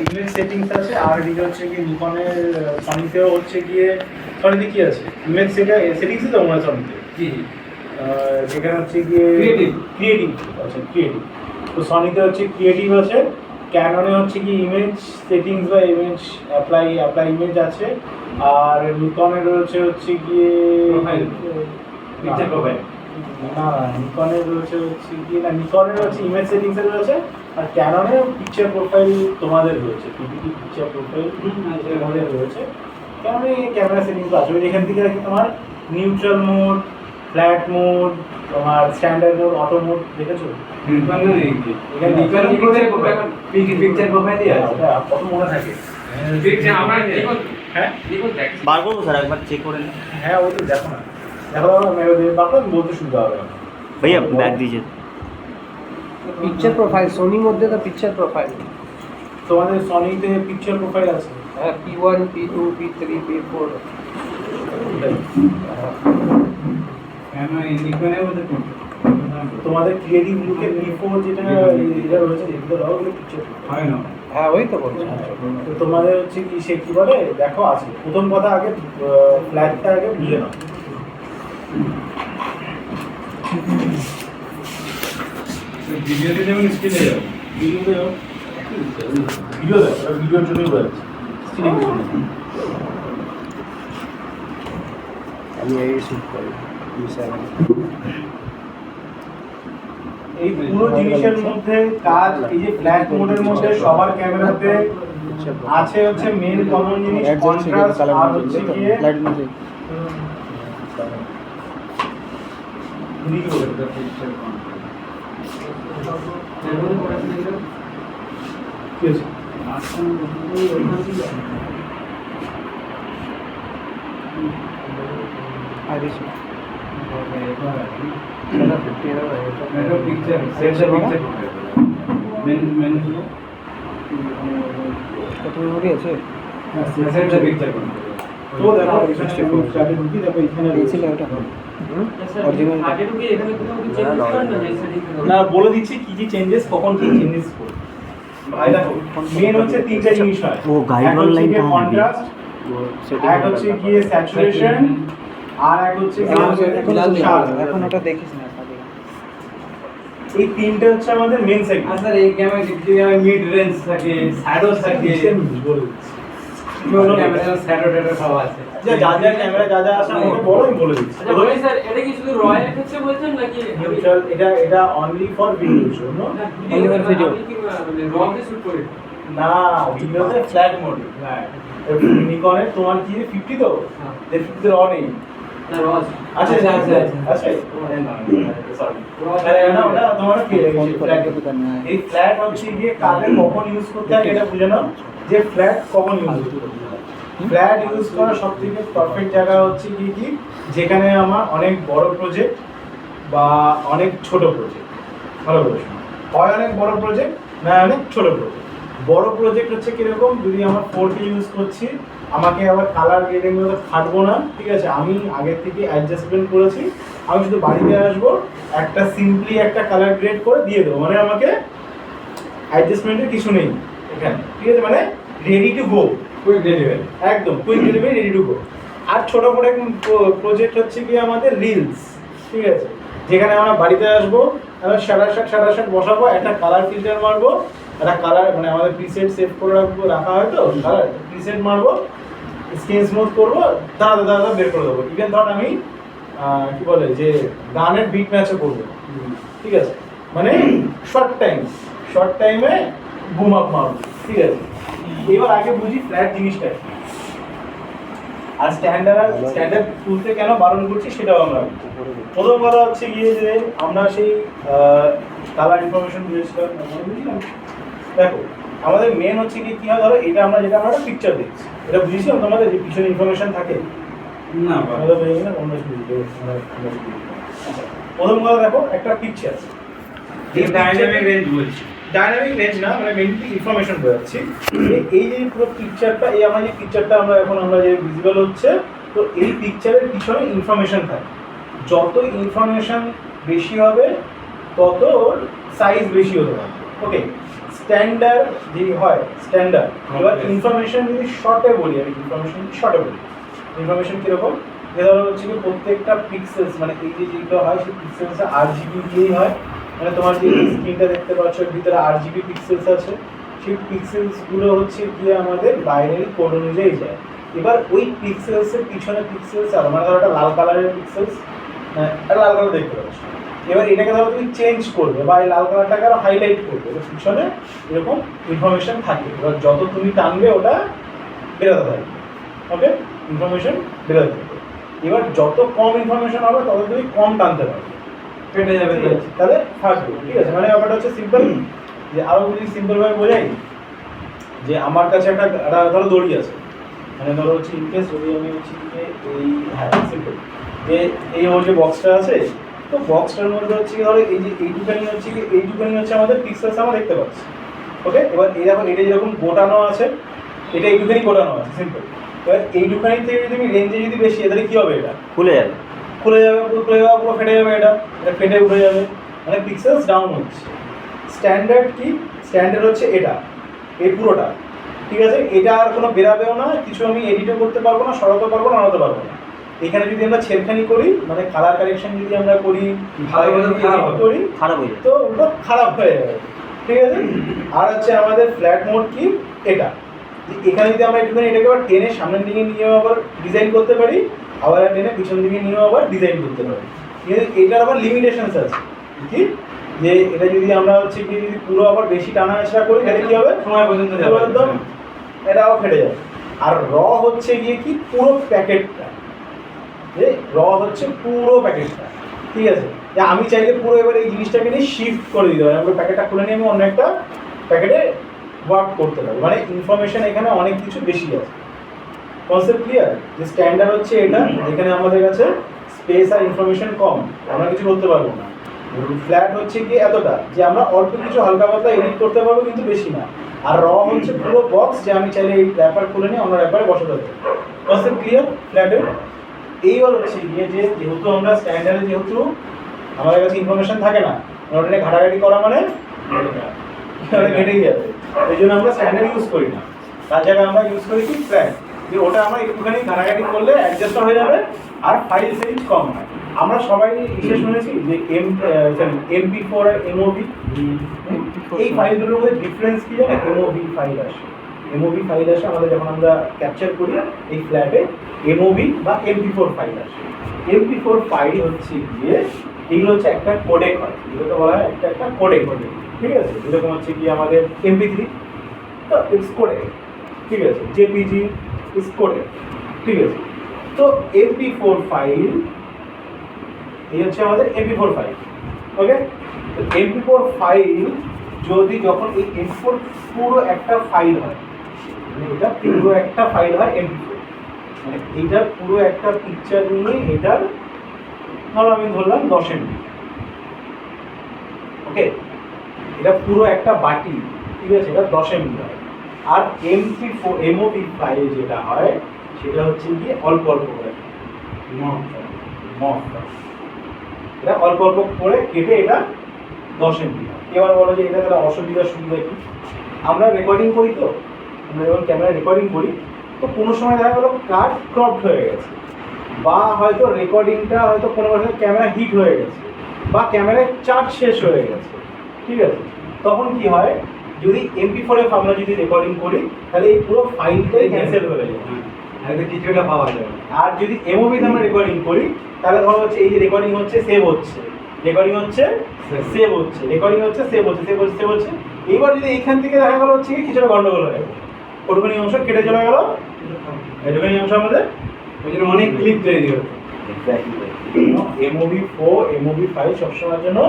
Image settings আছে আর এদিকে হচ্ছে কি নিকনের সনিতেও হচ্ছে গিয়ে সনিতে কি আছে ইমেজ সেটিংসই তো মনে সনিতে জি যেখানে হচ্ছে গিয়ে ক্রিয়েটিভ আচ্ছা ক্রিয়েটিভ তো সনিতে হচ্ছে ক্রিয়েটিভ আছে ক্যাননে হচ্ছে কি ইমেজ সেটিংস বা ইমেজ অ্যাপ্লাই ইমেজ আছে আর নিকনের রয়েছে হচ্ছে গিয়ে পিকচার প্রোফাইল না নিকনের রয়েছে হচ্ছে গিয়ে না নিকনের হচ্ছে ইমেজ সেটিংসের রয়েছে আর ক্যাননে পিকচার প্রোফাইল তোমাদের রয়েছে পিপিটি পিকচার প্রোফাইল তোমাদের রয়েছে ক্যাননে ক্যামেরা সেটিংস আছে এখান থেকে তোমার নিউট্রাল মোড ফ্ল্যাট মোড তোমার স্ট্যান্ডার্ড মোড অটো মোড দেখেছো পিকচার প্রোফাইল কত মনে থাকে হ্যাঁ বার করবো স্যার একবার চেক করে নিন। হ্যাঁ ওই তো দেখো না দেখো বারবার বলতে সুবিধা হবে भैया बैग दीजिए। पिक्चर प्रोफाइल सोनी মধ্যে তো পিকচার প্রোফাইল তোমাদের সনিতে পিকচার প্রোফাইল আছে হ্যাঁ P1 P2 P3 P4 তোমাদের ক্রিয়েটিভ লুকের P4 যেটা এটা রয়েছে যেটা ওগুলো পিকচার হয় না হ্যাঁ ওই তো বলছি তো তোমাদের হচ্ছে কি সে কি বলে দেখো আছে প্রথম কথা আগে ফ্ল্যাটটা আগে বুঝে নাও ভিডিওতে যেমন স্ক্রিনে যাও ভিডিওর জন্যই বলছি স্ক্রিনে কিছু নেই আমি এই শুট করি এই পুরো জিনিসের মধ্যে কাজ এই যে ফ্ল্যাট মোডের মধ্যে সবার ক্যামেরাতে আছে হচ্ছে মেইন কমন জিনিস কন্ট্রাস্ট আর হচ্ছে কি লাইট মধ্যে আরে শুট এটা 50 এর এটা পিকচার সেন্টার পিকচার মেন কত মেমরি আছে সেন্টার পিকচার তো দেখো এখানে স্টার্টে ঢুকি দেখো এখানে পেয়েছিল ওটা অরিজিনাল না বলে দিচ্ছি কি কি চেঞ্জেস কখন কি চেঞ্জেস করব ভাই দেখো মেন হচ্ছে তিনটা জিনিস হয় ও গাইড লাইন কা কন্ট্রাস্ট এক হচ্ছে কি স্যাচুরেশন আর এক হচ্ছে এখন ওটা দেখিস না এই তিনটা হচ্ছে আমাদের মেন সেগমেন্ট স্যার এই ক্যামেরা মিড রেঞ্জ থাকে শ্যাডো থাকে বলে দিচ্ছি ক্যামেরা শ্যাডো ডেটা সব আছে যা যা ক্যামেরা যা আছে আমাকে বড়ই বলে দিচ্ছি আচ্ছা ভাই স্যার এটা কি শুধু রয় এফেক্টসে বলছেন নাকি নিউট্রাল এটা অনলি ফর ভিডিওর জন্য Only for video. মানে রতে শুট করে না ভিডিওতে ফ্ল্যাট মোড নিকনে তোমার কি 50 তো হ্যাঁ। 50 তে র নেই না রস আচ্ছা আচ্ছা, আচ্ছা আচ্ছা। আচ্ছা সরি না ওটা তোমার কি ফ্ল্যাট এই ফ্ল্যাট হচ্ছে গিয়ে কাদের কখন ইউজ করতে হয় এটা বুঝে নাও যে ফ্ল্যাট কখন ইউজ করতে হয় ফ্ল্যাট ইউজ করার সবথেকে পারফেক্ট জায়গা হচ্ছে কি যেখানে আমার অনেক বড় প্রজেক্ট বা অনেক ছোট প্রজেক্ট ভালো করে শোনো হয় অনেক বড় প্রজেক্ট না অনেক ছোট প্রজেক্ট বড় প্রজেক্ট হচ্ছে কিরকম যদি আমার 4K ইউজ করছি আমাকে আবার কালার গ্রেডিং মধ্যে খাটবো না ঠিক আছে আমি আগের থেকে অ্যাডজাস্টমেন্ট করেছি আমি শুধু বাড়িতে আসবো একটা সিম্পলি একটা কালার গ্রেড করে দিয়ে দেবো মানে আমাকে অ্যাডজাস্টমেন্টের কিছু নেই এখানে ঠিক আছে মানে ready to go quick delivery একদম quick delivery ready to go আর ছোট করে প্রজেক্ট হচ্ছে কি আমাদের রিলস ঠিক আছে যেখানে আমরা বাড়িতে আসবো আমরা সারা বসাবো একটা কালার ফিল্টার মারবো একটা কালার মানে আমাদের প্রিসেট সেভ করে রাখা হয় তো কালার প্রিসেট মারবো স্ক্রিন স্মুথ করবো দাদা বের করে দেবো ইভেন ধর আমি কি বলে যে গানের বিট ম্যাচও করবো ঠিক আছে মানে শর্ট টাইমে বুম আপ মারবো ঠিক আছে এবার আগে বুঝি ফ্ল্যাট জিনিসটা কি আর স্ট্যান্ডার্ড তুলতে কেন বারণ করছি সেটাও আমরা প্রথম কথা হচ্ছে গিয়ে যে আমরা সেই কালার ইনফরমেশন বুঝেছিলাম দেখো আমাদের মেন হচ্ছে কি হয় ধরো এটা আমরা যেটা আমরা পিকচার দেখছি এটা বুঝেছিলাম তোমাদের যে পিছনে ইনফরমেশন থাকে না আমাদের বুঝি না অন্য প্রথম কথা দেখো একটা পিকচার এই ডাইনামিক রেঞ্জ বলছি ডাইনামিক রেঞ্জ না মানে মেইনলি ইনফরমেশন বোঝাচ্ছি এই যে পুরো পিকচারটা এই আমরা যে পিকচারটা আমরা যে ভিজিবল হচ্ছে তো এই পিকচারের পিছনে ইনফরমেশন থাকে যত ইনফরমেশন বেশি হবে তত সাইজ বেশি হতে পারে ওকে স্ট্যান্ডার্ড যে হয় স্ট্যান্ডার্ড, এবার ইনফরমেশন যদি শর্টে বলি, আমি ইনফরমেশন শর্টে বলি, ইনফরমেশন কীরকম, যে ধরো হচ্ছে কি প্রত্যেকটা পিক্সেলস মানে এই যে যেগুলো হয় সেই পিক্সেলসটা RGB দিয়েই হয়, মানে তোমার যে স্ক্রিনটা দেখতে পাচ্ছ এর ভিতরে RGB পিক্সেলস আছে, সেই পিক্সেলসগুলো হচ্ছে গিয়ে আমাদের বাইনারি কোড অনুযায়ী যায়। এবার ওই পিক্সেলসের পিছনে পিক্সেলস আর মানে ধরো একটা লাল কালারের পিক্সেলস, একটা লাল কালার দেখতে পাচ্ছ, এবার এটাকে ধরো তুমি চেঞ্জ করবে বা এই লাল কালারটাকে আরো হাইলাইট করবে, এবার পিছনে এরকম ইনফরমেশন থাকে, এবার যত তুমি টানবে ওটা বেরোতে থাকবে, ওকে, ইনফরমেশন বেরোতে থাকবে। এবার যত কম ইনফরমেশন হবে তত তুমি কম টানতে পারবে, কেটে যাবে ঠিক আছে? তাহলে থাকবে, ঠিক আছে, মানে ব্যাপারটা হচ্ছে সিম্পল। যে আরো যদি সিম্পলভাবে বোঝাই, যে আমার কাছে একটা ধরো দড়ি আছে, মানে ধরো হচ্ছে ইনকেস যদি আমি হচ্ছে যে এই হ্যাঁ সিম্পল, যে এই ওর যে বক্সটা আছে, তো বক্সটার মধ্যে হচ্ছে কি ধরো এই যে এইটুখানি হচ্ছে কি এইটুখানি হচ্ছে আমাদের পিক্সেলস আমরা দেখতে পাচ্ছি, ওকে। এবার এই দেখো এটা যেরকম গোটানো আছে, এটা এইটুখানি গোটানো আছে, সিম্পল। এবার এইটুখানি থেকে যদি আমি রেঞ্জে যদি বেশি তাহলে কী হবে, এটা খুলে যাবে। খুলে যাবে, খুলে যাওয়া পুরো ফেটে যাবে, এটা ফেটে উঠে যাবে, মানে পিক্সেলস ডাউন হচ্ছে। স্ট্যান্ডার্ড কি, স্ট্যান্ডার্ড হচ্ছে এটা, এই পুরোটা, ঠিক আছে, এটা আর কোনো বেরাবেও না, কিছু আমি এডিটও করতে পারবো না, সরাতে পারবো না, আনাতে পারবো না। এখানে যদি আমরা ছেড়খানি করি, মানে কালার কারেকশন যদি আমরা করি, ভালো করে খারাপ হবে। করি, খারাপ হয়ে যাবে। তো ওটা খারাপ হয়ে যাবে, ঠিক আছে। আর হচ্ছে আমাদের ফ্ল্যাট মোড কি, এটা এখানে যদি আমরা একটুখানি এটাকে আবার টেনে সামনের দিকে নিয়েও আবার ডিজাইন করতে পারি, আবার টেনে পিছন দিকে নিয়েও আবার ডিজাইন করতে পারি, কিন্তু এটার আবার লিমিটেশনস আছে কি, যে এটা যদি আমরা হচ্ছে কি যদি পুরো আবার বেশি টানা আঁচড়া করি তাহলে কি হবে, সময় পর্যন্ত যাবে একদম এটাও ফেটে যাবে। আর হচ্ছে গিয়ে কি পুরো প্যাকেটটা, যে হচ্ছে পুরো প্যাকেটটা, ঠিক আছে, যে আমি চাইলে পুরো এবার এই জিনিসটাকে নিয়ে শিফট করে দিতে পারি, আমরা প্যাকেটটা খুলে নিয়ে আমি অন্য একটা প্যাকেটে ওয়ার্ক করতে পারি, মানে ইনফরমেশন এখানে অনেক কিছু বেশি আছে। Concept clear? যে স্ট্যান্ডার্ড হচ্ছে এটা, যেখানে আমাদের কাছে স্পেস আর ইনফরমেশন কম, আমরা কিছু করতে পারবো না। ফ্ল্যাট হচ্ছে কি এতটা, যে আমরা অল্প কিছু হালকা পাতলা এডিট করতে পারবো কিন্তু বেশি না। আর হচ্ছে পুরো বক্স, যে আমি চাইলে এই র্যাপার খুলে নিয়ে অন্য র্যাপারে বসাতে পারি। কনসেপ্ট ক্লিয়ার ফ্ল্যাটের? এইবার হচ্ছে গিয়ে যে যেহেতু আমরা স্ট্যান্ডার্ডে যেহেতু আমাদের কাছে ইনফরমেশন থাকে না, ওটা নিয়ে ঘাটাঘাটি করা মানে ঘেটেই যাবে, এই জন্য আমরা স্ট্যান্ডার্ড ইউজ করি না, তার জায়গায় আমরা ইউজ করি কি ফ্ল্যাট, যে ওটা আমরা একটুখানি ঘাটাঘাটি করলে অ্যাডজাস্ট হয়ে যাবে আর ফাইল সাইজ কম হয়। আমরা সবাই ইসে শুনেছি যে MP4 আর MOV, এই ফাইলগুলোর মধ্যে ডিফারেন্স কি জানে, MOV ফাইল আসে, MOV ফাইল আসে আমাদের যখন আমরা ক্যাপচার করি এই ফ্ল্যাটে, MOV বা MP4 ফাইল আসে। MP4 ফাইল হচ্ছে গিয়ে এগুলো হচ্ছে একটা কোডেক হয়, এগুলোকে বলা হয় একটা কোডেক, ঠিক আছে, যেরকম হচ্ছে কি আমাদের MP3, তো ইটস কোডেক, ঠিক আছে, JPG ইটস কোডেক, ঠিক আছে। তো MP4 ফাইল এই হচ্ছে আমাদের MP4 ফাইল, ওকে। তো MP4 ফাইল যদি যখন এই MP4 পুরো একটা ফাইল হয়, মানে এটা পুরো একটা ফাইল হয় MP4, মানে এইটার পুরো একটা পিকচার নিয়ে এটার ধরো আমি ধরলাম 10 MB, ওকে, এটা পুরো একটা বাটি, ঠিক আছে, এটা 10 MB হয়। আর MOV ফাইল যেটা হয় সেটা হচ্ছে গিয়ে অল্প অল্প করে এটা অল্প অল্প করে কেটে এটা 10 MB। এবার বলো যে এটা তাহলে অসুবিধা সুবিধা কি, আমরা রেকর্ডিং করি, তো আমরা যখন ক্যামেরা রেকর্ডিং করি তো কোনো সময় দেখা গেলো কাট ক্রপড হয়ে গেছে, বা হয়তো রেকর্ডিংটা হয়তো কোনো বছর ক্যামেরা হিট হয়ে গেছে, বা ক্যামেরার চার্জ শেষ হয়ে গেছে, ঠিক আছে, তখন কি হয়, যদি MP4 আমরা যদি রেকর্ডিং করি তাহলে এই পুরো ফাইলটাই ক্যান্সেল হয়ে যায়, কিছুটা পাওয়া যাবে। আর যদি MOV-তে আমরা রেকর্ডিং করি তাহলে ধরো হচ্ছে এই যে রেকর্ডিং হচ্ছে সেভ হচ্ছে, রেকর্ডিং হচ্ছে সেভ হচ্ছে, রেকর্ডিং হচ্ছে সেভ হচ্ছে, সেভ হচ্ছে সেভ হচ্ছে। এইবার যদি এইখান থেকে দেখা গেলো হচ্ছে কিছুটা গন্ডগোল হয়ে গেল, ওটুখানি অংশ কেটে চলে গেল, এটুখানি অংশ আমাদের ওই জন্য অনেক ক্লিপ তৈরি হতো। MOV4 MOV5 সবসময়ের জন্য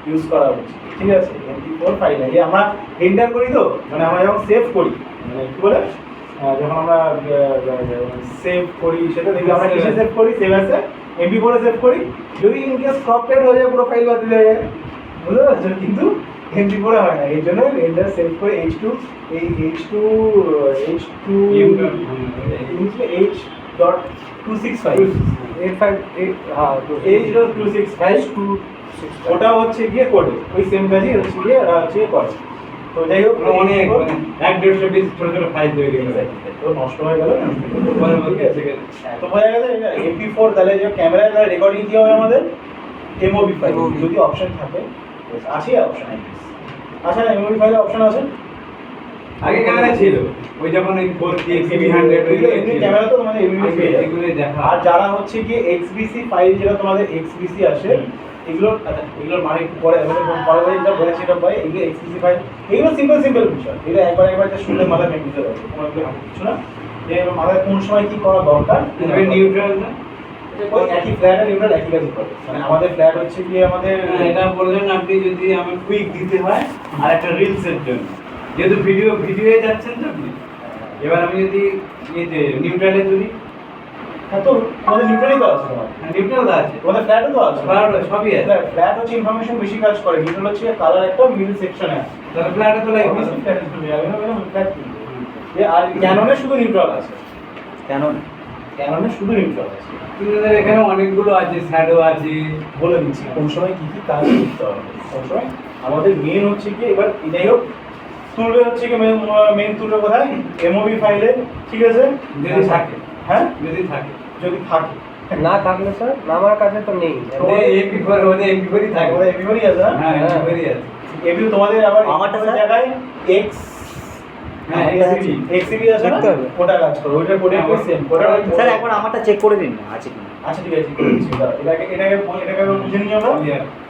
ইউজ করা উচিত, ঠিক আছে। MP4 ফাইল এই আমরা এন্টার করি, তো মানে আমরা যখন সেভ করি, মানে কি বলে যখন আমরা সেভ করি সেটা দেখি আমরা কিসে সেভ করি, সেভ আছে MP4 সেভ করি, যদি ইনকেস ক্রপটেড হয়ে যায় পুরো ফাইল বাতিল হয়ে যায়, বুঝতে পারছো, কিন্তু MP4 হয় না, এই জন্য রেন্ডার সেভ করে H2 এই H.265 H.265 ওটা হচ্ছে গিয়ে কোডে, ওই সেম কাজই হচ্ছে গিয়ে ওরা হচ্ছে করে, তো যাই হোক অনেক মানে 1-150 পিস ছোট ছোট ফাইল তৈরি হয়ে তো নষ্ট হয়ে গেল না পরে ঠিক বলতে আছে তো বোঝা গেছে এটা MP4 তাহলে যে ক্যামেরায় রেকর্ডিং কি হবে আমাদের MOV ফাইল MOV যদি অপশন থাকে আছে অপশন আচ্ছা না MOV ফাইলে অপশন আছে আগে ক্যামেরা ছিল ওই যখন এই 4K CV100 এমনি ক্যামেরা তো তোমাদের MOV পেয়ে যাবে। এগুলো দেখা আর যারা হচ্ছে কি XBC ফাইল যেটা তোমাদের XBC আসে এগুলো আচ্ছা এগুলোর মানে একটু পরে পরে যেটা বলে সেটা পাই এগুলো XBC ফাইল এগুলো সিম্পল বিষয় এটা একবার যে শুনলে মাথা ভেঙে দিতে পারবে কোনো কিছু না যে মাথায় কোন সময় কি করা দরকার নিউট্রাল না ওই একই ফ্ল্যাট আর নিউট্রাল একই কাজই করে মানে আমাদের ফ্ল্যাট হচ্ছে কি আমাদের এটা বললেন আপনি যদি আমার কুইক দিতে হয় আর একটা রিলসের জন্য যেহেতু ভিডিওয়ে যাচ্ছেন তো আপনি এবার আমি যদি ইয়েতে নিউট্রালে ধরি হ্যাঁ তো আমাদের নিউট্রালই তো আছে তোমার নিউট্রাল আছে তোমাদের ফ্ল্যাটও তো আছে সবই আছে ফ্ল্যাট হচ্ছে ইনফরমেশন বেশি কাজ করে নিউট্রাল হচ্ছে কালার একটা মিডল সেকশনে আছে তাহলে ফ্ল্যাটে তো লাগবে আর ক্যাননে শুধু নিউট্রাল আছে কেন ক্যাননে শুধু নিউট্রাল আছে কিন্তু এখানে অনেকগুলো আছে শ্যাডো আছে বলে দিচ্ছি কোন সময় কি কি কাজ করতে হবে কোন সময় আমাদের মেন হচ্ছে কি এবার যাই হোক তুলবে হচ্ছে কি মেন তুলবে কোথায় এমওভি ফাইলে ঠিক আছে যদি থাকে হ্যাঁ যদি থাকে যদি থাকে না থাকলে স্যার আমার কাছে তো নেই MP4 ওদের MP4 ই থাকে ওদের এমওভি আছে না হ্যাঁ MP4 ই আছে এমওভি তোমাদের আবার আমারটা একটা স্যার? জায়গায় এক্স হ্যাঁ এক্সিবি আছে না দেখতে হবে। ওটা কাজ করে ওইটা কোডে হ্যাঁ, সেম স্যার একবার আমারটা চেক করে দিন না আছে কিনা আচ্ছা ঠিক আছে ঠিক আছে দাঁড়াও, এটাকে বুঝে নিয়ে আমরা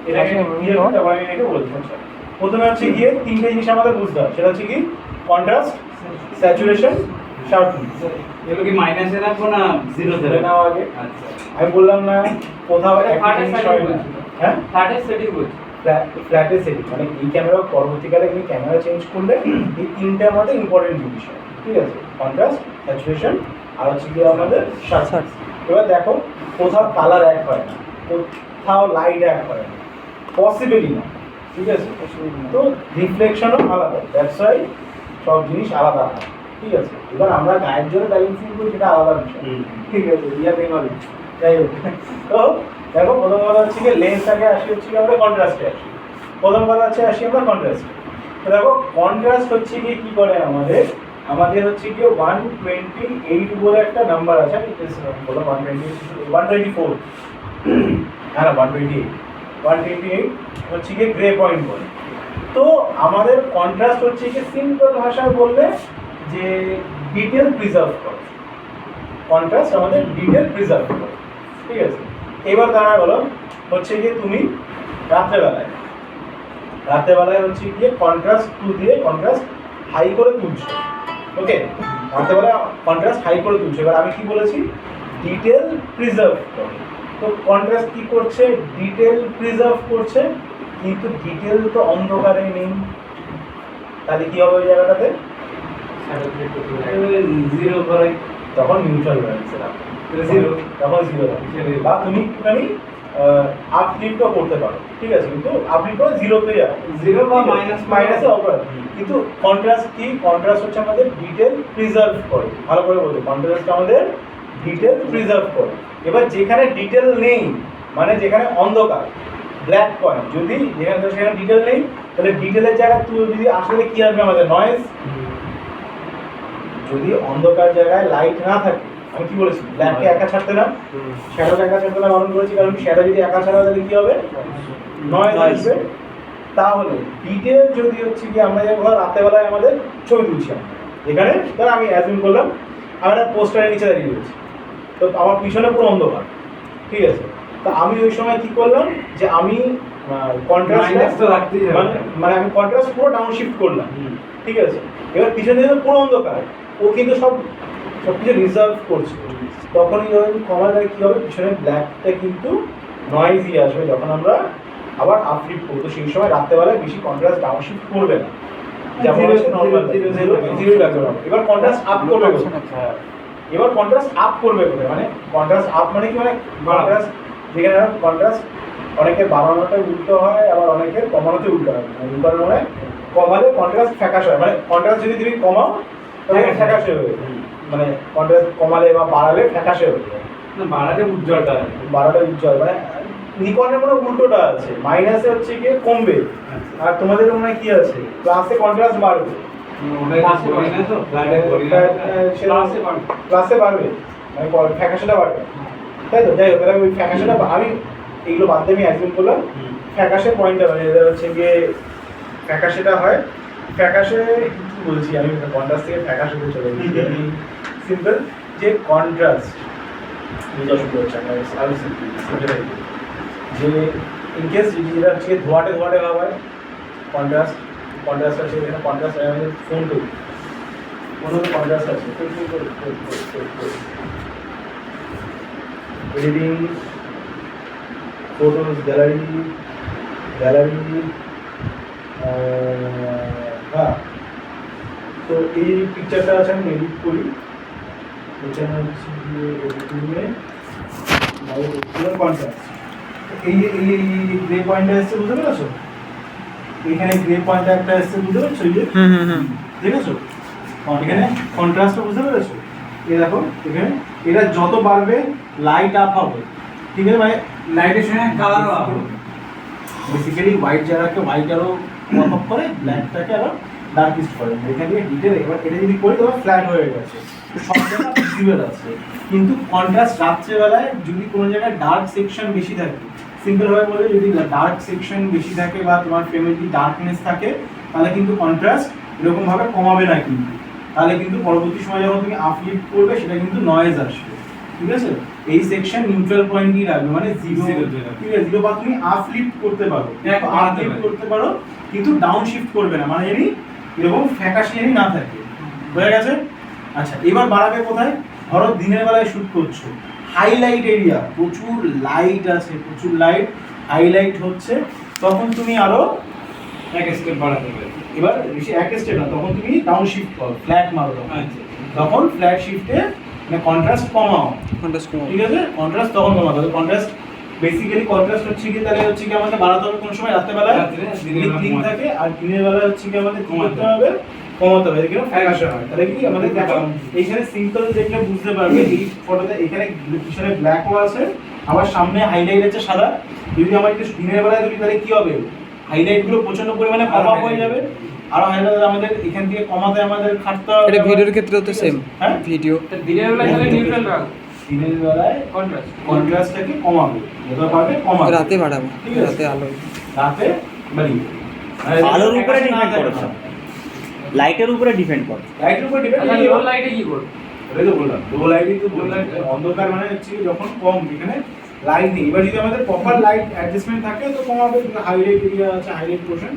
এটাকে আচ্ছা, ক্লিয়ার করতে আবার আমি এটাকে বলছি আচ্ছা। প্রথমে হচ্ছে গিয়ে তিনটে জিনিস আমাদের বুঝতে হবে সেটা হচ্ছে কি কন্ট্রাস্ট স্যাচুরেশন শার্পনেস এগুলো কি মাইনাসে রাখবো না জিরো ধরে নাও আগে আচ্ছা আমি বললাম না কোথাও এটা একটা ফাটের জিনিস setting হয় না বলছি। হ্যাঁ ফ্ল্যাটের সেটিং বলছি ফ্ল্যাটের সেটিং মানে এই ক্যামেরা পরবর্তীকালে তুমি ক্যামেরা চেঞ্জ করলে এই তিনটে আমাদের ইম্পর্টেন্ট জিনিস হয় ঠিক আছে কন্ট্রাস্ট স্যাচুরেশন আর হচ্ছে গিয়ে আমাদের শার্পনেস এবার দেখো কোথাও কালার অ্যাড হয় না কোথাও লাইট অ্যাড হয় না পসিবলই না ঠিক আছে তো রিফ্লেকশনও আলাদা দ্যাটস ওয়াই সব জিনিস আলাদা হয় ঠিক আছে এবার আমরা গায়ের জন্য ব্যালেন্সিং করি সেটা আলাদা বিষয় ঠিক আছে ইয়া বেঙ্গলি যাই হোক তো দেখো প্রথম কথা হচ্ছে কি লেন্সটাকে আসি হচ্ছে কি আমরা কন্ট্রাস্টে আসি প্রথম কথা হচ্ছে আসি আমরা কন্ট্রাস্টে তো দেখো কন্ট্রাস্ট হচ্ছে কি কি করে আমাদের হচ্ছে কি 128 বলে একটা নাম্বার আছে আমি বলো 124 হ্যাঁ না 128 হচ্ছে কি গ্রে পয়েন্ট বলে তো আমাদের কন্ট্রাস্ট হচ্ছে কি সিম্পল ভাষায় বললে যে ডিটেল প্রিজার্ভ করে কন্ট্রাস্ট আমাদের ডিটেল প্রিজার্ভ করে ঠিক আছে এবার দেখা গেলো হচ্ছে গিয়ে তুমি রাত্রেবেলায় হচ্ছে গিয়ে কন্ট্রাস্ট দিয়ে কন্ট্রাস্ট হাই করে তুলছো ওকে রাত্রেবেলা কন্ট্রাস্ট হাই করে তুলছো এবার আমি কি বলেছি ডিটেল প্রিজার্ভ করে তো কন্ট্রাস্ট কি করছে ডিটেল প্রিজার্ভ করছে কিন্তু ডিটেল তো অন্ধকারে নেই তাহলে কি হবে ওই জায়গাটাতে জিরো করে তখন নিউট্রাল ব্যালেন্সে রাখবে জিরো তখন জিরো রাখবে বা তুমি একটুখানি আপলিফটও করতে পারো ঠিক আছে কিন্তু আপলিফট করে জিরোতে যাবে জিরো বা মাইনাসে অপরাধ কিন্তু কন্ট্রাস্ট কি কন্ট্রাস্ট হচ্ছে আমাদের ডিটেল প্রিজার্ভ করে ভালো করে বলতে কন্ট্রাস্ট আমাদের ডিটেল প্রিজার্ভ করে এবার যেখানে ডিটেল নেই মানে যেখানে অন্ধকার ব্ল্যাক পয়েন্ট যদি সেখানে ডিটেল নেই তাহলে ডিটেলের জায়গায় তুই যদি আসলে কি আসবে আমাদের নয়েজ যদি অন্ধকার জায়গায় লাইট না থাকে আমি কি বলেছি ব্ল্যাককে একা ছাড়তে না শ্যাডোকে একা ছাড়তে না বারণ করেছি কারণ শ্যাডো যদি একা ছাড়া তাহলে কি হবে নয়েজ আসবে তাহলে ডিটেল যদি হচ্ছে কি আমরা যে কোথাও রাতেবেলায় আমাদের ছবি তুলছি এখানে ধর আমি অ্যাজুম করলাম আমি একটা পোস্টারের নিচে দাঁড়িয়ে রয়েছি তো আমার পিছনে পুরো অন্ধকার ঠিক আছে তো আমি ওই সময় কি করলাম যে আমি কন্ট্রাস্ট তো রাখতেই হবে মানে আমি কন্ট্রাস্ট পুরো ডাউন শিফট করলাম ঠিক আছে এবার পিছনে দিকে পুরো অন্ধকার ও কিন্তু সব কিছু রিজার্ভ করছে তখনই যখন কমা যায় কী হবে পিছনে ব্ল্যাকটা কিন্তু নয়েজই আসবে যখন আমরা আবার আপলিফট করবো সেই সময় রাত্রেবেলায় বেশি কন্ট্রাস্ট ডাউন শিফট করবে না যেমন জিরো লাগবে না এবার কন্ট্রাস্ট আপ করবে এবার কন্ট্রাস্ট আপ করবে কোথায় মানে কন্ট্রাস্ট আপ মানে কি মানে কন্ট্রাস্ট যেখানে কন্ট্রাস্ট অনেকের বাড়ানোটা উল্টো হয় আবার অনেকের কমানোতে উল্টো হয় উল্টো মানে কমালে কন্ট্রাস্ট ফ্যাকাশ হয় মানে কন্ট্রাস্ট যদি তুমি কমাও তাহলে ফ্যাকাশে হয়ে মানে কন্ট্রাস্ট কমালে বা বাড়ালে ফ্যাকাশে হয়ে যায় না বাড়াতে উজ্জ্বলটা বাড়াটা উজ্জ্বল মানে নিকনের মনে হয় উল্টোটা আছে, মাইনাসে হচ্ছে গিয়ে কমবে আর তোমাদের মনে হয় কি আছে প্লাসে কন্ট্রাস্ট বাড়বে। ওটাই করি না তো ফ্ল্যাটে করি না প্লাসে বাড়বে মানে ফ্যাকাশাটা বাড়বে, তাই তো? যাই হোক তাহলে ওই ফ্যাকাশাটা আমি এইগুলো বাদ দিয়ে আমি অ্যাজিউম করলাম ফ্যাকাশে পয়েন্টটা মানে এটা হচ্ছে গিয়ে ফ্যাকাশেটা হয় ফ্যাকাশে কি বলছি আমি কন্ট্রাস্ট থেকে ফ্যাকাশেতে চলে গেছি। সিম্পল যে কন্ট্রাস্ট বুঝা শুরু হচ্ছে আমি সিম্পল যে ইনকেস যেটা হচ্ছে ধোয়াটে ধোয়াটে ভাব হয় কন্ট্রাস্ট আছে এখানে কন্ট্রাস্ট হয় আমাদের ফোন করি কোনো কন্ট্রাস্ট আছে এডিটিং ফটোস গ্যালারি হ্যাঁ। তো এই পিকচারটা আছে আমি এডিট করি, এখানে হচ্ছে এডিটিংয়ে কন্ট্রাস্ট এই গ্রে পয়েন্টটা এসছে বুঝতে পেরেছো? এখানে গ্রে পয়েন্টটা একটা এসছে বুঝতে পেরেছো? এই যে দেখেছো এখানে কন্ট্রাস্টটা বুঝতে পেরেছো? এই দেখো এখানে এটা যত বাড়বে লাইট আপ হবে, ঠিক আছে? মানে লাইটের সঙ্গে কালারও আপ বেসিক্যালি হোয়াইট জায়গাকে হোয়াইট আরও পপ আপ করে, ব্ল্যাকটাকে আরও ডার্কিস্ট করে। এখান থেকে ডিটেল এবার এটা যদি করি তবে ফ্ল্যাট হয়ে গেছে, সব জায়গায় ভিজুয়াল আছে। কিন্তু কন্ট্রাস্ট রাত্রেবেলায় যদি কোনো জায়গায় ডার্ক সেকশন বেশি থাকে, সিম্পলভাবে বলে যদি ডার্ক সেকশন বেশি থাকে বা তোমার ফ্রেমের যদি ডার্কনেস থাকে তাহলে কিন্তু কন্ট্রাস্ট এরকমভাবে কমাবে না কিন্তু, তাহলে কিন্তু পরবর্তী সময় যখন তুমি আপলিফট করবে সেটা কিন্তু নয়েজ আসবে, ঠিক আছে? এই সেকশন নিউট্রাল পয়েন্টই রাখবে মানে জিরো, ঠিক আছে? জিরো বা তুমি আপলিফট করতে পারো, আপলিফট করতে পারো কিন্তু ডাউন শিফট করবে না, মানে জানি এরকম ফ্যাকাশে জানি না থাকে, বোঝা গেছে? আচ্ছা এবার বাড়াবে কোথায়? ধরো দিনের বেলায় শ্যুট করছো, হাইলাইট এরিয়া প্রচুর লাইট আছে, প্রচুর লাইট হাইলাইট হচ্ছে, তখন তুমি আরো এক স্টেপ বাড়াতে পারি। এবার বেশি এক স্টেপ না, তখন তুমি ডাউন শিফট করো, ফ্ল্যাট মারো তখন। আচ্ছা তখন ফ্ল্যাট শিফটে মানে কন্ট্রাস্ট কমাও, ঠিক আছে? কন্ট্রাস্ট তখন কমাতে হবে। কন্ট্রাস্ট বেসিক্যালি কন্ট্রাস্ট হচ্ছে কি তাহলে হচ্ছে কি আমাদের বাড়াতে হবে কোন সময়? রাত্রেবেলায় ক্লিন থাকে, আর দিনের বেলা হচ্ছে কি আমাদের কমাতে হবে, কমাতে হবে এখানে ফ্যাকাশে হয়। তাহলে কি আমাদের দেখো এইখানে সিম্পল দেখলে বুঝতে পারবে এই ফটোতে এখানে পিছনে ব্ল্যাকও আছে আবার সামনে হাইলাইট আছে সাদা। যদি আমার একটু দিনের বেলায় ধরি তাহলে কি হবে? হাইলাইট গুলো প্রচন্ড পরিমাণে কমা হয়ে যাবে, আর হাইলাইট আমাদের এখান থেকে কমাতে আমাদের খাটতে হবে। এটা ভিডিওর ক্ষেত্রেও তো সেম, হ্যাঁ ভিডিও দিনের বেলা তাহলে নিউট্রাল রাখো, দিনের বেলায় কন্ট্রাস্ট কন্ট্রাস্টটাকে কমাবে, যত পারবে কমাবে। রাতে বাড়াবো, ঠিক আছে? রাতে আলো রাতে বাড়িয়ে আলোর উপরে ডিপেন্ড করেছে, লাইটের উপরে ডিপেন্ড করে। লাইটের উপর ডিপেন্ড আচ্ছা করে। লো লাইটে কি করবে? ওটাই তো বললাম, লো লাইটই তো বললাম, অন্ধকার মানে হচ্ছে যখন কম এখানে লাইট নেই। এবার যদি আমাদের প্রপার লাইট অ্যাডজাস্টমেন্ট থাকে তো কমাবে, হাইলাইট এরিয়া আছে, হাইলাইট পোর্শন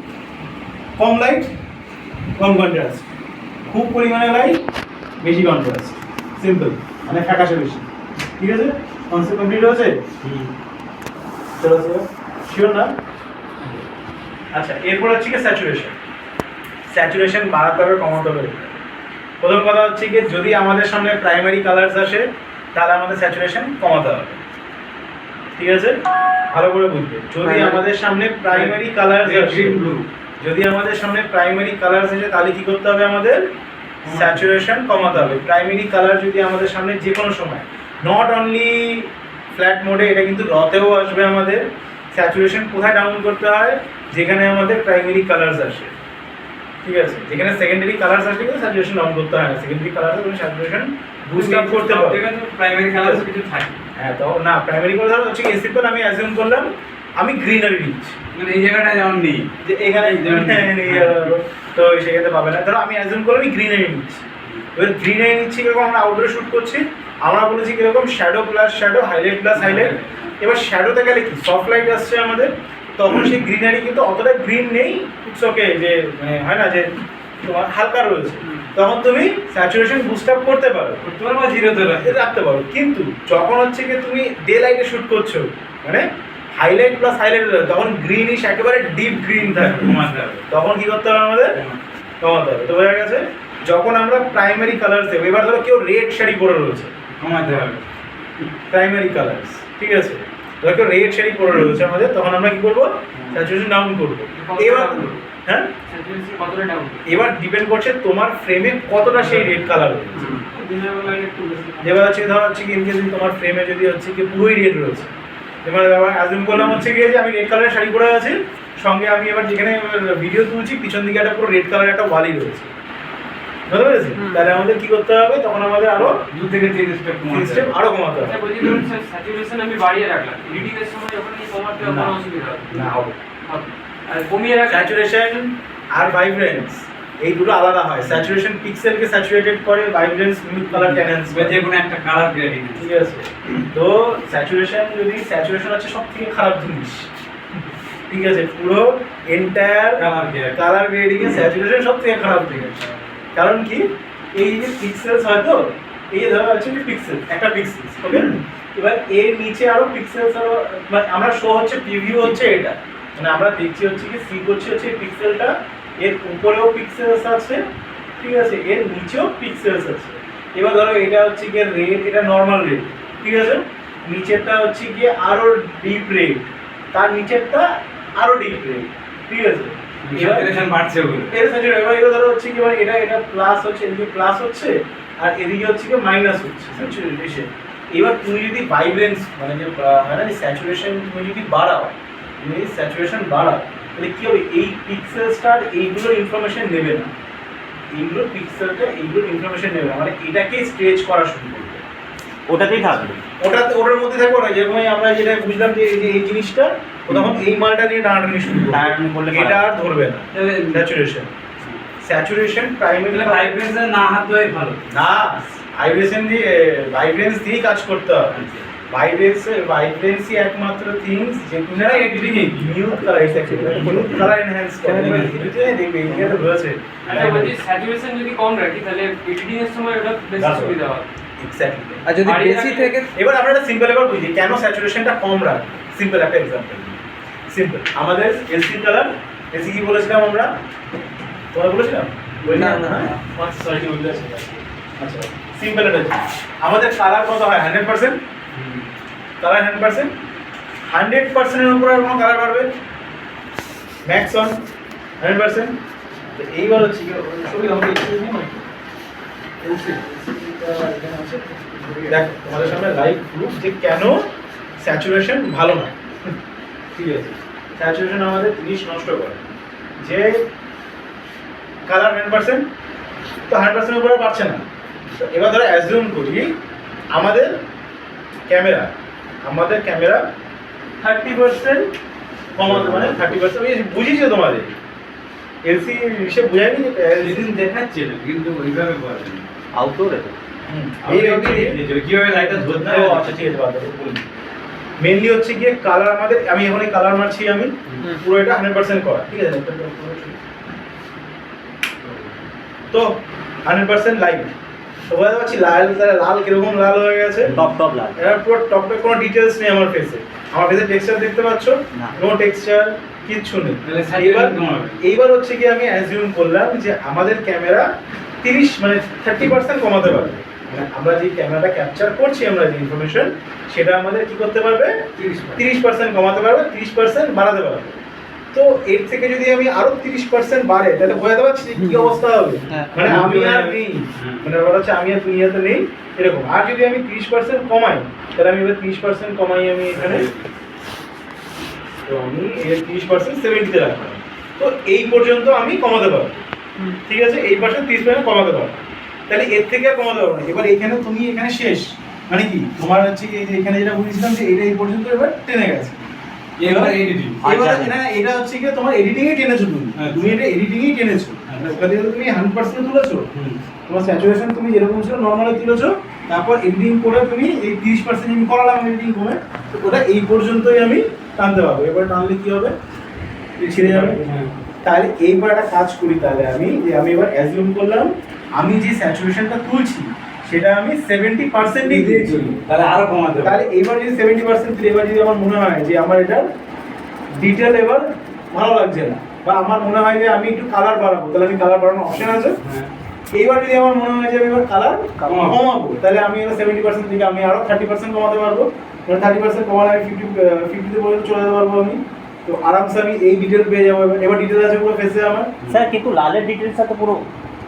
কম লাইট কম কন্ট্রাস্ট, খুব পরিমাণে লাইট বেশি কন্ট্রাস্ট, সিম্পল মানে ফ্যাকাশে বেশি, ঠিক আছে? কনসেপ্ট কমপ্লিট হয়েছে? চলো চলো শিওর না? আচ্ছা এরপর হচ্ছে কি স্যাচুরেশন। স্যাচুরেশন বাড়াতে হবে কমাতে হবে। প্রথম কথা হচ্ছে কি যদি আমাদের সামনে প্রাইমারি কালার্স আসে তাহলে আমাদের স্যাচুরেশন কমাতে হবে, ঠিক আছে? ভালো করে বুঝবে, যদি আমাদের সামনে প্রাইমারি কালার্স আসে, গ্রিন ব্লু, যদি আমাদের সামনে প্রাইমারি কালার্স আসে তাহলে কি করতে হবে? আমাদের স্যাচুরেশন কমাতে হবে। প্রাইমারি কালার যদি আমাদের সামনে যে কোনো সময়, নট অনলি ফ্ল্যাট মোডে, এটা কিন্তু রতেও আসবে আমাদের। স্যাচুরেশন কোথায় ডাউন করতে হয়? যেখানে আমাদের প্রাইমারি কালার্স আসে, ঠিক আছে? যেখানে সেকেন্ডারি কালার্স আসে কিন্তু স্যাচুরেশন ডাউন করতে হয় না, সেকেন্ডারি কালার্সে তুমি স্যাচুরেশন বুস্ট আপ করতে পারো। প্রাইমারি কালার কিছু থাকে হ্যাঁ তো না, প্রাইমারি কালার হচ্ছে কি সিম্পল, আমি অ্যাজিউম করলাম আমি গ্রিনারি নিচ্ছি, মানে এই জায়গাটা যেমন নেই, যে এখানে তো সেক্ষেত্রে পাবে না। ধরো আমি অ্যাজিউম করলাম আমি গ্রিনারি নিচ্ছি, এবার গ্রিনারি নিচ্ছি কিরকম? আমরা আউটডোরে শ্যুট করছি, আমরা বলেছি কিরকম shadow plus shadow, highlight plus highlight. এবার শ্যাডোতে গেলে কি সফট লাইট আসছে আমাদের, তখন সেই গ্রিনারি কিন্তু অতটা গ্রিন নেই, ইটস ওকে, যে মানে হয় না যে তোমার হালকা রয়েছে, তখন তুমি স্যাচুরেশন বুস্ট আপ করতে পারো, তোমার বা জিরোতে রাখতে পারো। কিন্তু যখন হচ্ছে কি তুমি ডে লাইটে শ্যুট করছো, মানে হাইলাইট প্লাস হাইলাইট, তখন গ্রিনিশ একেবারে ডিপ গ্রিন থাকে, কমাতে হবে। তখন কি করতে হবে আমাদের? কমাতে হবে। তো বোঝা গেছে? যখন আমরা প্রাইমারি কালার্স দেবো, এবার ধরো কেউ রেড শাড়ি পরে রয়েছে, কমাতে হবে প্রাইমারি কালার্স, ঠিক আছে? ধরো কেউ রেড শাড়ি পরে রয়েছে আমাদের, তখন আমরা কি করবো? স্যাচুরেশন ডাউন করবো। এবার হ্যাঁ, স্যাচুরেশন কতটা ডাউন? এবার ডিপেন্ড করছে তোমার ফ্রেমে কতটা সেই রেড কালার রয়েছে। দিনের বেলা একটু বেশি। এবার হচ্ছে ধর হচ্ছে কি ইনকেস তোমার ফ্রেমে যদি হচ্ছে কি পুরোই রেড রয়েছে, এবার অ্যাজুম করলাম হচ্ছে গিয়ে যে আমি রেড কালারের শাড়ি পরে আছি, সঙ্গে আমি এবার যেখানে ভিডিও তুলছি পিছন দিকে একটা পুরো রেড কালারের একটা ওয়ালই রয়েছে, বুঝতে পেরেছি? তাহলে আমাদের কি করতে হবে, তখন আমাদের আরো 2 থেকে 3 স্টেপ সিস্টেম আরো কমাতে হবে। আচ্ছা বলছি ধরুন স্যাচুরেশন আমি বাড়িয়ে রাখলাম, এডিটিং এর সময় যখন এই কমাতে হবে কোনো অসুবিধা হবে না হবে হবে। আর কমিয়ে রাখলে স্যাচুরেশন আর ভাইব্রেন্স এই দুটো আলাদা হয়। স্যাচুরেশন পিক্সেলকে স্যাচুরেটেড করে, ভাইব্রেন্স মিউট কালার এনহ্যান্স করে। যে কোনো একটা কালার গ্রেডিং ঠিক আছে, তো স্যাচুরেশন স্যাচুরেশন হচ্ছে সব থেকে খারাপ জিনিস, ঠিক আছে? পুরো এন্টায়ার কালার গ্রেডিং এ স্যাচুরেশন সব থেকে খারাপ জিনিস। কারণ কি, এই যে পিক্সেলস হয়তো এই যে ধরো হচ্ছে পিক্সেল একটা পিক্সেলস, ওকে, এবার এর নিচে আরো পিক্সেলস আরো, মানে আমরা শো হচ্ছে প্রিভিউ হচ্ছে এটা, মানে আমরা দেখছি হচ্ছে কি সি করছি হচ্ছে এই পিক্সেলটা, এর উপরেও পিক্সেলস আছে, ঠিক আছে, এর নিচেও পিক্সেলস আছে। এবার ধরো এটা হচ্ছে গিয়ে রেড, এটা নর্মাল রেড, ঠিক আছে, নিচেরটা হচ্ছে গিয়ে আরো ডিপ রেড, তার নিচেরটা আরো ডিপ রেড, ঠিক আছে, স্যাচুরেশন বাড়ছে ওগুলো। এর স্যাচুরেশন এবার এটা ধরো হচ্ছে কি, মানে এটা প্লাস হচ্ছে, এদিকে প্লাস হচ্ছে আর এদিকে হচ্ছে কি মাইনাস হচ্ছে স্যাচুরেশন। এবার তুমি যদি ভাইব্রেন্স মানে যে হয় না যে স্যাচুরেশন তুমি যদি বাড়াও, তুমি যদি স্যাচুরেশন বাড়াও তাহলে কি হবে, এই পিক্সেলসটার এইগুলোর ইনফরমেশন নেবে না, এইগুলোর পিক্সেলটা এইগুলোর ইনফরমেশন নেবে না, মানে এটাকে স্ট্রেচ করা শুরু করবে, ওটাতেই থাকবে। ওটার মধ্যে থাকবে না। যেরকম আমরা যেটা বুঝলাম যে এই জিনিসটা ও তখন এই মালটা নিয়ে টানাটানি শুরু করবে, টানাটানি করলে এটা আর ধরবে না। স্যাচুরেশন প্রাইমারি ভাইব্রেন্স না হাত দেওয়াই ভালো। না, ভাইব্রেন্স দিয়েই কাজ করতে হবে। ভাইব্রেন্সই একমাত্র থিংস যেগুলো editing mute colour mute colour enhance করে। এডিটিং দেখবে ইন্ডিয়াতে রয়েছে। আচ্ছা বলছি স্যাচুরেশন যদি কম রাখি তাহলে এডিটিং এর সময় ওটা বেশি সুবিধা হয়। এক্স্যাক্টলি। আর যদি বাড়িয়ে বেশি রাখলে- থেকে এবার আমরা একটা সিম্পল এবার বুঝি কেন স্যাচুরেশনটা কম রাখি। সিম্পল একটা এক্সাম্পল, সিম্পল আমাদের এলসি কালার, এলসি কি বলেছিলাম আমরা, তোমরা বলেছিলাম না, না। সরি বলেছিলাম। আচ্ছা সিম্পল একটা জিনিস, আমাদের কালার কত হয় 100%, কালার 100%, 100% এর উপরে আর কোনো কালার বাড়বে, ম্যাক্স অন 100%। তো এইবার হচ্ছে কি, সরি আমাকে একটু নিয়ে মানে এলসি এখানে আছে, দেখো তোমাদের সামনে লাইভ প্রুফ যে কেন স্যাচুরেশন ভালো না। ঠিক আছে, স্যাচুরেশন আমাদের জিনিস নষ্ট করে। যে কালার 100%, তো 100% উপরে পারছে না। তো এবার ধরো অ্যাজিউম করি আমাদের ক্যামেরা 30% কমাতে, মানে 30% আমি বুঝিয়েছি তোমাদের এলসি হিসেবে বুঝাইনি যে যেদিন দেখাচ্ছিল কিন্তু ওইভাবে বলেন আউটডোরে কিভাবে লাইটটা ধরতে ও আচ্ছা ঠিক আছে, বাদ দাও, বলি। মেইনলি হচ্ছে গিয়ে কালার আমাদের, আমি এখন এই কালার মারছি আমি পুরো এটা 100% করা, ঠিক আছে, তো 100% লাইট তো বোঝা যাচ্ছে লাল, লাল কিরকম লাল হয়ে গেছে, টপ টপ লাল। এবার পুরো টপে কোনো ডিটেলস নেই আমার ফেসে, আমার ফেসে টেক্সচার দেখতে পাচ্ছ, না। নো টেক্সচার, কিচ্ছু নেই। তাহলে saturation এইবার কমাবে। এইবার হচ্ছে কি আমি অ্যাজিউম করলাম যে আমাদের ক্যামেরা 30 মানে 30% কমাতে পারবে, মানে আমরা যে ক্যামেরাটা ক্যাপচার করছি আমরা যে ইনফরমেশন সেটা আমাদের কি করতে পারবে, 30% কমাতে পারবে, 30% বাড়াতে পারবে। তো এর থেকে যদি আমি আরো 30% বাড়ে তাহলে বোঝাতে পারছি যে কি অবস্থা হবে, হ্যাঁ। মানে আমি আর নেই, মানে ওটা হচ্ছে আমি আর দুনিয়াতে নেই এরকম। আর যদি আমি 30% কমাই তাহলে আমি এবার 30% কমাই আমি এখানে, তো আমি এর 30% 70-তে রাখলাম, তো এই পর্যন্ত আমি কমাতে পারবো, ঠিক আছে, এই পাশে 30% কমাতে পারবো, তাহলে এর থেকে আর কমাতে পারবো না। এবার এখানে তুমি এখানে শেষ, মানে কি তোমার হচ্ছে কি এই যে এখানে যেটা বুঝেছিলাম যে এটা এই পর্যন্ত এবার টেনে গেছে, এবার এডিটিং এবার আচ্ছা। না এটা হচ্ছে কি তোমার এডিটিং এ টেনেছো তুমি, তুমি এটা এডিটিং এ টেনেছো, মানে ওখান থেকে তুমি 100% তুলেছো, তোমার স্যাচুরেশন তুমি যেরকম ছিল নরমালি তুলেছো, তারপর এডিটিং করে তুমি এই 30% আমি করালাম এডিটিং করে, তো ওটা এই পর্যন্তই আমি টানতে পারবো। এবার টানলে কি হবে, ছিঁড়ে যাবে। তাহলে এইবার একটা কাজ করি, তাহলে আমি এবার অ্যাজিউম করলাম আমি যে স্যাচুরেশনটা তুলছি সেটা আমি 70%ই দিয়েছি, তাহলে আরো কমাতে হবে। তাহলে এইবার যদি 70% দিই, এবার যদি আমার মনে হয় যে আমার এটা ডিটেল এবার ভালো লাগছে না, বা আমার মনে হয় যে আমি একটু কালার বাড়াবো, তাহলে আমি কালার বাড়ানোর অপশন আছে। এইবার যদি আমার মনে হয় যে আমি এবার কালার কমাবো, তাহলে আমি এবার 70% থেকে আমি আরো 30% কমাতে পারবো, মানে 30% কমালে আমি 50 পর্যন্ত চলে যেতে পারবো আমি, তো আরামসে আমি এই ডিটেল পেয়ে যাবো। এবার ডিটেল আছে পুরো ফেসে আমার, স্যার কিন্তু লালের ডিটেলসটা তো পুরো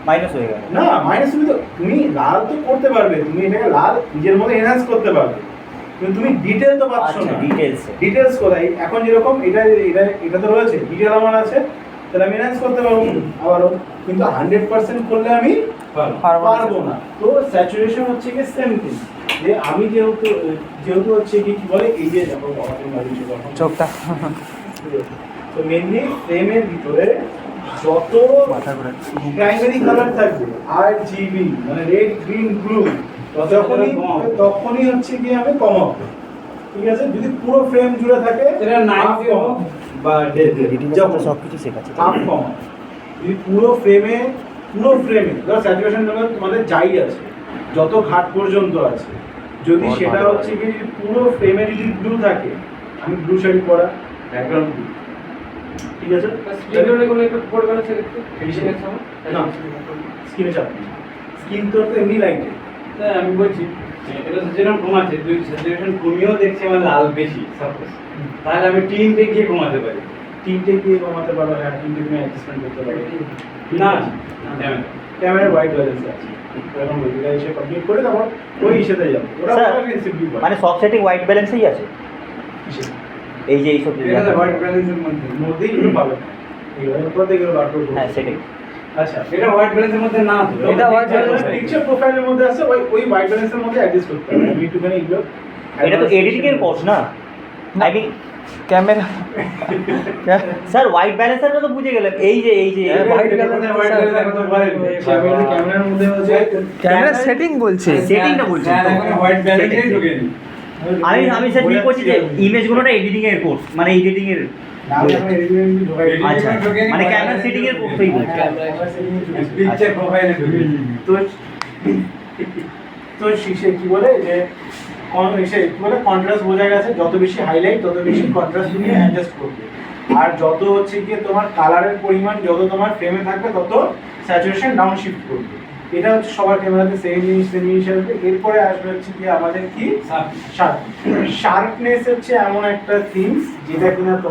মাইনাস হয়ে গেল। না মাইনাস তুমি লাল তো করতে পারবে, তুমি এটাকে লাল নিজের মতো এনহ্যান্স করতে পারবে, কিন্তু তুমি ডিটেল তো পাচ্ছ আচ্ছা না। ডিটেলস ডিটেলস কোথায়? এখন যেরকম এটা তো রয়েছে, ডিটেল আমার আছে, তাহলে আমি এনহ্যান্স করতে পারবো আবারও, কিন্তু 100% করলে আমি পারবো না। তো স্যাচুরেশন হচ্ছে কি সেম থিং, যে আমি যেহেতু হচ্ছে কি বলে এই যে যখন চোখটা তো মেনলি ফ্রেমের ভিতরে যত প্রাইমারি কালার থাকবে RGB মানে রেড গ্রিন ব্লু তখনই হচ্ছে কি আমি কমাবো, ঠিক আছে? যদি পুরো ফ্রেম জুড়ে থাকে এটা 9 half দেবো। কমাবো বা যখন সব কিছু শেখাচ্ছে হাফ কমাবো। যদি পুরো ফ্রেমে ধরো স্যাচুরেশন লেভেল তোমাদের যাই আছে, যত ঘাট পর্যন্ত আছে, যদি সেটা হচ্ছে কি পুরো ফ্রেমে যদি ব্লু থাকে, আমি ব্লু শাড়ি পরা ব্যাকগ্রাউন্ড ব্লু, ঠিক আছে? স্ক্রিনে কোনো একটু পড়বে না সেক্ষেত্রে এডিটিংয়ের সময় না স্ক্রিনে চাপ নেই, স্ক্রিন তো এমনি লাইটে। তাই আমি বলছি এটা তো যেরকম কমাচ্ছে, তুই স্যাচুরেশন কমিয়েও দেখছি আমার লাল বেশি সাপোজ, তাহলে আমি টিনটে গিয়ে কমাতে পারি। তিনটে গিয়ে কমাতে পারো, হ্যাঁ তিনটে তুমি অ্যাডজাস্টমেন্ট করতে পারো। না ক্যামেরার হোয়াইট ব্যালেন্স আছে, এরকম এটা এসে কমপ্লিট করে তারপর ওই হিসেবে যাবো। ওরা স্যার, সিম্পলি মানে সব সেটিং হোয়াইট ব্যালেন্সেই আছে এই যে এইসব এটা তো হোয়াইট ব্যালেন্সের মধ্যে। মধ্যেই এগুলো পাবে, এগুলো কোথা থেকে বার করবো? হ্যাঁ সেটাই আচ্ছা, এটা হোয়াইট ব্যালেন্সের মধ্যে না তো। এটা white balance পিকচার প্রোফাইলের মধ্যে আছে, ওই হোয়াইট ব্যালেন্সের মধ্যে অ্যাডজাস্ট করতে হবে। আমি একটুখানি এগুলো এটা তো এডিটিং এর কোর্স না I mean camera sir white ব্যালেন্সের তো বুঝে গেলাম এই যে হ্যাঁ, white balance, white sir. Balance এখন তো বলেন ক্যামেরার মধ্যে হচ্ছে ক্যামেরা সেটিং বলছে সেটিংটা বলছি স্যার এখন হোয়াইট ব্যালেন্সেই ঢুকে নি। আমি স্যার ঠিক করছি যে ইমেজগুলোটা এডিটিং এর কোর্স মানে এডিটিং এর আচ্ছা মানে ক্যামেরা সেটিং এর কোর্সই বলছি পিকচার প্রোফাইলে ঢুকে নি। তো তো সে কি বলে যে কি বলে কন্ট্রাস্ট বোঝা গেছে, যত বেশি হাইলাইট তত বেশি কন্ট্রাস্ট তুমি অ্যাডজাস্ট করবে, আর যত হচ্ছে গিয়ে তোমার কালারের পরিমাণ যত তোমার ফ্রেমে থাকবে তত স্যাচুরেশন ডাউন শিফট করবে। এটা হচ্ছে সবার ক্যামেরাতে সেম জিনিস আসবে। এরপরে আসবে হচ্ছে কি আমাদের কি শার্পনেস হচ্ছে এমন একটা থিংস যেটা কিনা